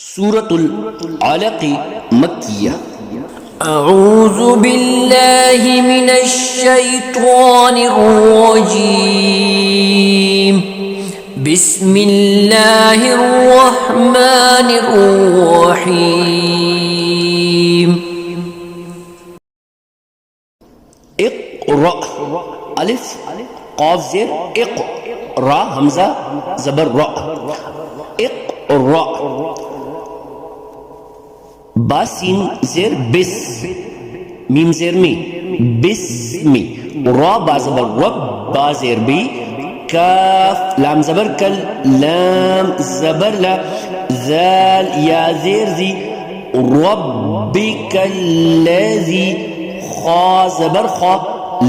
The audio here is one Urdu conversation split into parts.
سورة العلق مکیہ۔ اعوذ باللہ من الشیطان الرجیم، بسم اللہ الرحمن الرحیم۔ اقرأ، الف قاف زیر اق، را حمزہ زبر را، اقرأ، با سین زیر بس، میم زیر می، بسمی، را با زبر رب، با زیر بی، کاف لام زبر کل، لام زبر لا، ذال یا زیر زی، ربک الذی، خا زبر خا،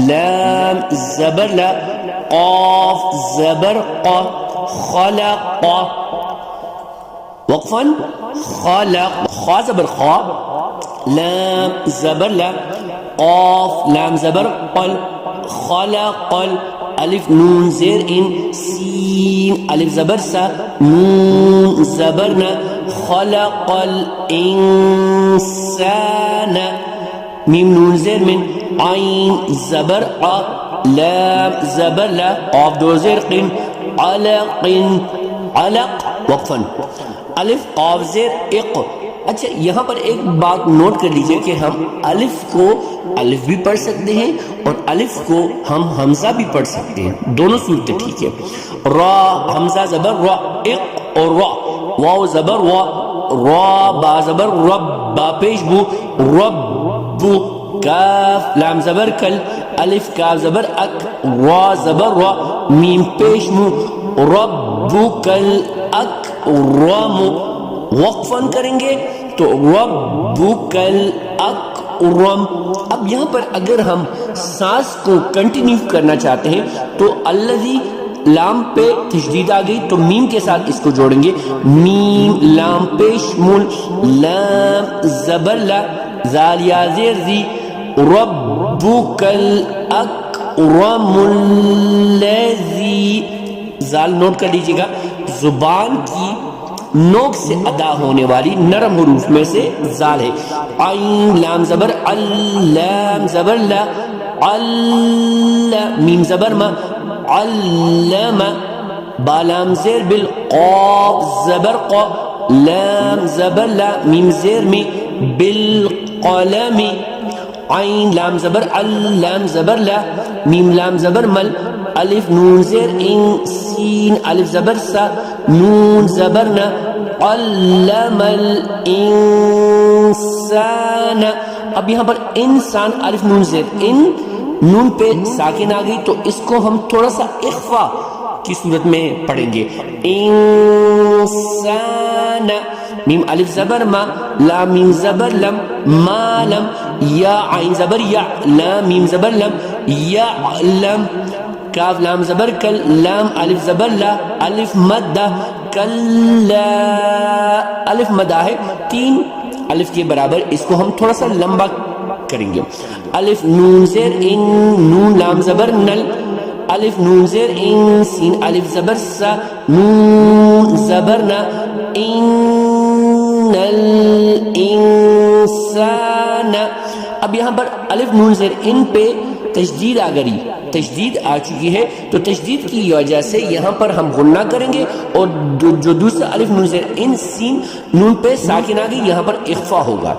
لام زبر لا، قاف زبر قا، خلق، وقفا خلق، خا زبر خا، لام زبر لا، قاف لام زبر قل، خلق، الف نون زیر ان، سین الف زبر سا، نون زبر نا، خلق الانسان، میم نون زیر من، عین زبر ع، لام زبر لا، قاف دو زیر قن، علق، علق، وقفا الف قاف زیر اق۔ اچھا یہاں پر ایک بات نوٹ کر لیجئے کہ ہم الف کو الف بھی پڑھ سکتے ہیں اور الف کو ہم حمزہ بھی پڑھ سکتے ہیں، دونوں صورتیں ٹھیک ہے۔ را حمزہ زبر را، اق اور را، واو زبر وا، را با زبر رب، با پیش بو، رب، کاف لام زبر کل، الف کاف زبر اک، را زبر را، میم پیش مو، ربک الاکرم، وقفاً کریں گے تو ربک الاکرم۔ اب یہاں پر اگر ہم سانس کو کنٹینیو کرنا چاہتے ہیں تو الذی لام پہ تشدید آ گئی تو میم کے ساتھ اس کو جوڑیں گے، میم لام پیش مول، لام زبر لا، زال یا زیر زی، ربک الاکرم الذی، زال نوٹ کر لیجئے گا، زبان کی نوک سے ادا ہونے والی نرم حروف میں سے زال ہے۔ عین لام زبر ال، لام زبر لا، عل، میم زبر ما، علم، با لام زیر بال، قاف زبر قا، لام زبر لا، میم زیر می، بالقلم، عین لام زبر ال، لام زبر لا، میم لام زبر مل، الف نون زیر ان، سین الف زبر سا، نون زبر نا، علم الانسان۔ اب یہاں پر انسان الف نون زیر ان، نون پہ ساکن آ گئی تو اس کو ہم تھوڑا سا اخفا کی صورت میں پڑھیں گے، انسان، میم الف زبر ما، لام میم زبر لم، ما لم، یا عین زبر یا، لام میم زبر لم، یعلم، کاف لام زبر کل، لام الف زبر لا، الف مدہ، کلا، الف مدہ ہے تین الف کے برابر، اس کو ہم تھوڑا سا لمبا کریں گے، الف نون زیر ان، نون لام زبر نل، الف نون زیر ان، سین الف زبر سا، نون زبر نا، ان الانسان۔ اب یہاں پر الف نون زیر ان پہ تشدید آ گئی، تشدید آ چکی ہے تو تشدید کی وجہ سے یہاں پر ہم غنہ کریں گے اور جو دوسرا الف نون زیر ان، سین نون پہ ساکن آ گئی، یہاں پر اخفا ہوگا،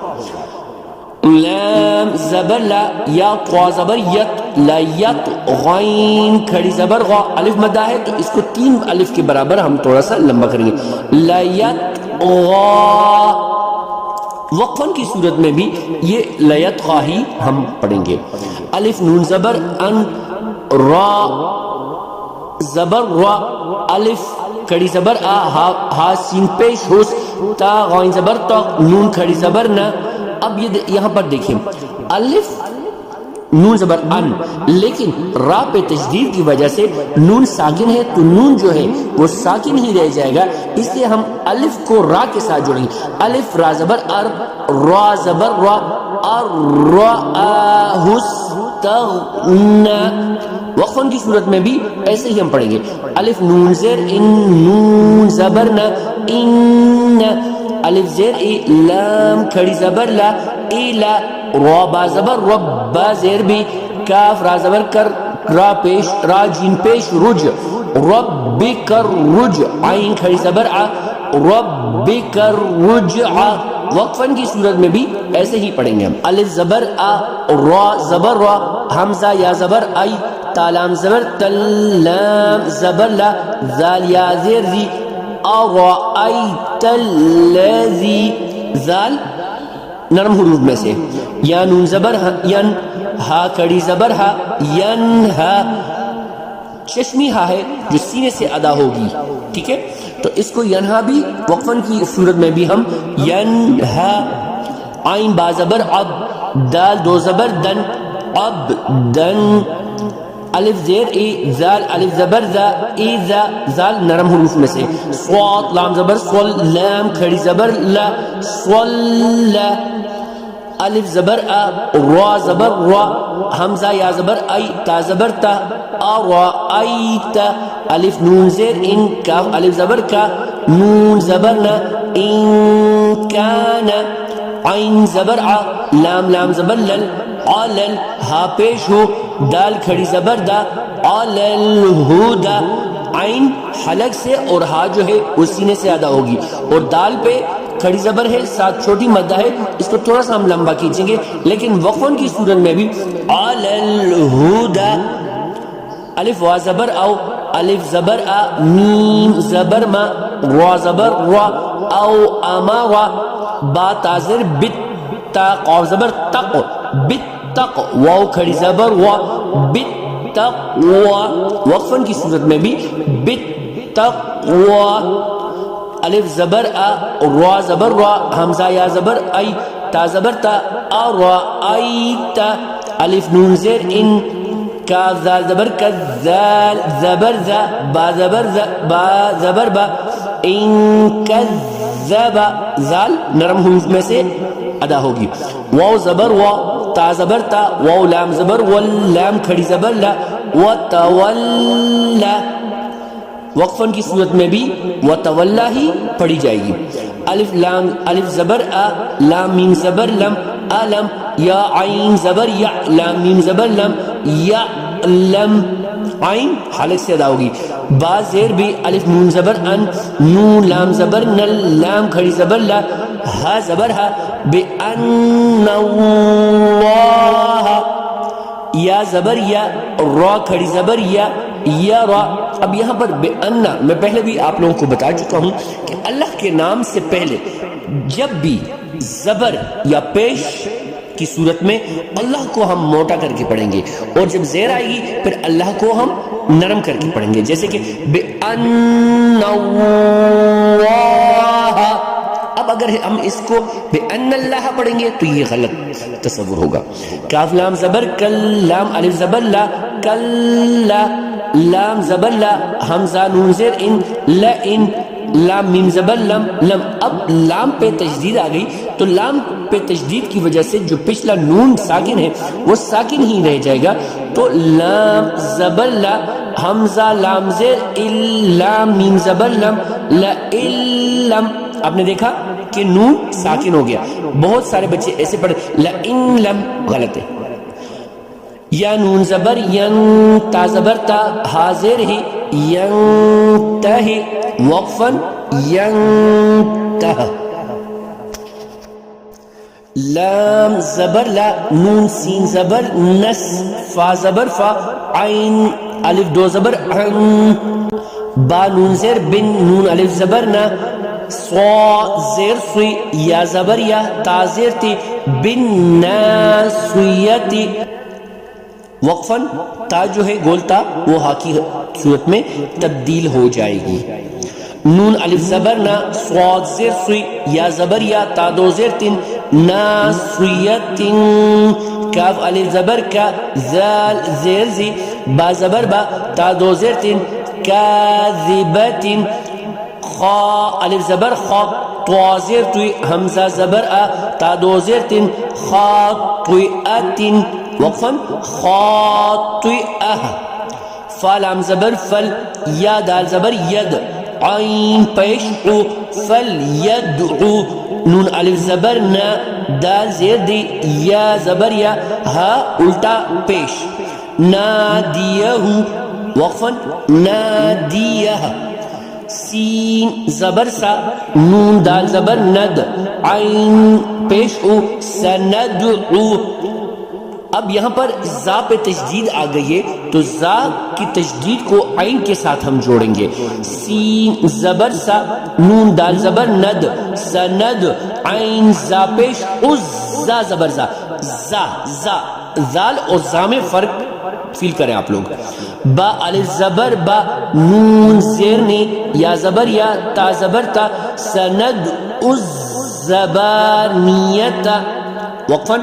لام زبر لا، یا قا زبر یت، لا یت، غین کھڑی زبر غا، الف مدہ ہے تو اس کو تین الف کے برابر ہم تھوڑا سا لمبا کریں گے، لا یت غا، وقفن کی صورت میں بھی یہ لیت خواہی ہم پڑھیں گے، الف نون زبر ان، را زبر را، الف کھڑی زبر آ، ہا سین پیش ہوس، تا غائن زبر تا، نون کھڑی زبر نا۔ اب یہ یہاں پر دیکھیں الف نون زبر ان، لیکن را پہ تشدید کی وجہ سے نون ساکن ہے تو نون جو ہے وہ ساکن ہی رہ جائے گا، اس لیے ہم الف کو را کے ساتھ جوڑیں گے، الف را زبر ار، را زبر را، ارآہ استغنى۔ وقفن کی صورت میں بھی ایسے ہی ہم پڑھیں گے، الف نون زیر ان، نون زبرنا ان، الف زیر ای لام کھڑی زبر لا ایلا را با زبر رب با زیر بی کاف را زبر کر را پیش را جین پیش رج ربک الرج عین کھڑی زبر ع ربک الرجع وقفن کی صورت میں بھی ایسے ہی پڑھیں گے ہم الف زبر ا را زبر را حمزہ یا زبر ای تا لام زبر تل لام زبر لا ذال یا زیر ذی ارأیت الذی ذال نرم حروف میں سے یا نون زبر ین ہا کڑی زبر ہا ینہا چشمی ہا ہے جو سینے سے ادا ہوگی ٹھیک ہے تو اس کو ینہا بھی وقفن کی صورت میں بھی ہم ینہا عین با زبر اب دال دو زبر دن اب دن الف زیر ای زال الف زبر ذا ای ذا زال نرم حروف میں سے صاد لام زبر صل لام کھڑی زبر لا صل الف زبر ا را زبر را حمزہ یا زبر ای تا زبر تا ارأیت الف نون زیر ان کاف الف زبر کا نون زبر نا ان کان عین زبر ع لام لام زبر لل علل ہا پیش ہو دال کھڑی زبر دا علل ہدا عین حلق سے اور ہا جو ہے وہ سینے سے ادا ہوگی اور دال پہ کھڑی زبر ہے ساتھ چھوٹی مدہ ہے اس کو تھوڑا سا ہم لمبا کھینچیں گے لیکن وقفن کی صورت میں بھی علل ہدا الف وا زبر او الف زبر ا میم زبر ما را زبر را او امارا با تازر بت تا قاف زبر تق بت تق واو کھڑی زبر وا بت تقوا وقفن کی صورت میں بھی بت تقوا الف زبر ا را زبر را حمزہ یا زبر ای تا زبر تا ارأیت الف نون زیر ان کاف ذال زبر کذال زبر ذا با زبر ذا با زبر با ان کذب ذال نرم حروف میں سے ادا ہوگی واو زبر وا تا زبر تا واو لام زبر واللام کھڑی زبر لا وتولا وقفن کی صورت میں بھی وتولا ہی پڑھی جائے گی الف لام الف زبر ا لام میم زبر لم علم یا عین زبر یا لام میم زبر لم یا لم عین حلق سے ادا ہوگی با زیر بھی الف نون زبر ان نون لام زبر نل لام کھڑی زبر لا ہا زبر ہا بان اللہ یا زبر یا را کھڑی زبر یا را اب یہاں پر بے انا میں پہلے بھی آپ لوگوں کو بتا چکا ہوں کہ اللہ کے نام سے پہلے جب بھی زبر یا پیش کی صورت میں اللہ کو ہم موٹا کر کے پڑھیں گے اور جب زیر آئے گی پھر اللہ کو ہم نرم کر کے پڑھیں گے جیسے کہ بے ان اللہ اب اگر ہم اس کو بے ان اللہ پڑھیں گے تو یہ غلط تصور ہوگا کاف لام زبر کل لام الف زبر لا کلا لام زبر لا حمزہ نون زیر ان لئن لام میم زبر لم لم اب لام پہ تشدید آ گئی تو لام پہ تشدید کی وجہ سے جو پچھلا نون ساکن ہے وہ ساکن ہی رہ جائے گا تو لام زبر لا حمزہ لام زیر ال لام میم زبر لم لئلم آپ نے دیکھا کہ نون ساکن ہو گیا بہت سارے بچے ایسے پڑھے لئن لم غلط ہے یا نون زبر ین تا زبر تا حاضر ہی ینتہی وقفن ینتہ لام زبر لا نون سین زبر نس فا زبر فا عین الف دو زبر عن با نون زیر بن نون الف زبر نا صا زیر سوی یا زبر یا تا زیر تی بن ناسویتی وقفن تا جو ہے گولتا وہ ہا کی صورت میں تبدیل ہو جائے گی نون الف زبر نا صاد زیر سوی یا زبر یا تا دو زیر تین ناسویتن کاف الف زبر کا زال زیر زی با زبر با تا دو زیر تین کاذبتن خا الف زبر خا طوا زیر توی حمزہ زبر ا تا دو زیر تین خاطئتن وقفن خاطئہ فا لام زبر فل یا دال زبر ید عین پیش او فلیدعو نون الف زبر نا دال زیر دی یا زبر یا ہا الٹا پیش نادیہ وقفا نادیہ سین زبر سا نون دال زبر ند عین پیش او سندعو اب یہاں پر زا پہ تشدید آ گئی ہے تو زا کی تشدید کو عین کے ساتھ ہم جوڑیں گے سین زبر سا نون دال زبر ند سند عین زا پیش از زا زبر زا زا زا زال اور زا میں فرق فیل کریں آپ لوگ با الف زبر با نون زیر نے یا زبر یا تا زبر تا سند از زبانیتا وقفا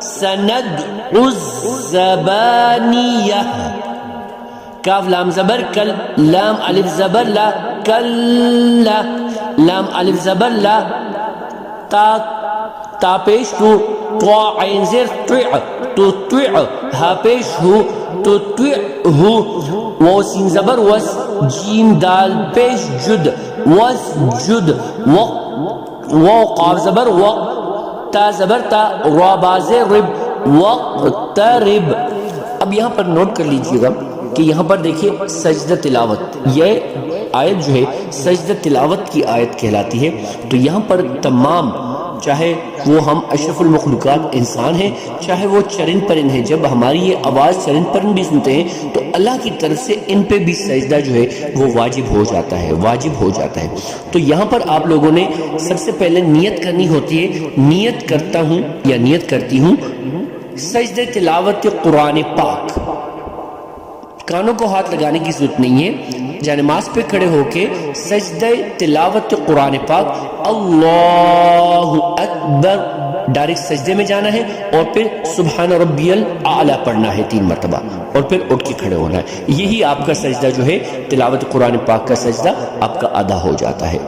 سند الزبانیہ کاف لام زبر کل لام الف زبر لا کلا لام الف زبر لا تا پیش تو عین زیر طع تو طع ہا پیش ہو تو طع ہو و سین زبر وس جیم دال پیش جد وس جد و قاف زبر وق تا زبر تا را باز رب وقترب اب یہاں پر نوٹ کر لیجئے گا کہ یہاں پر دیکھیے سجدہ تلاوت یہ آیت جو ہے سجدہ تلاوت کی آیت کہلاتی ہے تو یہاں پر تمام چاہے وہ ہم اشرف المخلوقات انسان ہیں چاہے وہ چرند پرند ہیں جب ہماری یہ آواز چرند پرند بھی سنتے ہیں تو اللہ کی طرف سے ان پہ بھی سجدہ جو ہے وہ واجب ہو جاتا ہے تو یہاں پر آپ لوگوں نے سب سے پہلے نیت کرنی ہوتی ہے نیت کرتا ہوں یا نیت کرتی ہوں سجدہ تلاوت قرآن پاک کانوں کو ہاتھ لگانے کی ضرورت نہیں ہے جانماز پہ کھڑے ہو کے سجدہ تلاوت قرآن پاک اللہ اکبر ڈائریکٹ سجدے میں جانا ہے اور پھر سبحان ربی الاعلی پڑھنا ہے 3 مرتبہ اور پھر اٹھ کے کھڑے ہونا ہے یہی آپ کا سجدہ جو ہے تلاوت قرآن پاک کا سجدہ آپ کا ادا ہو جاتا ہے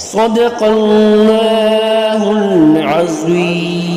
صدق اللہ العظیم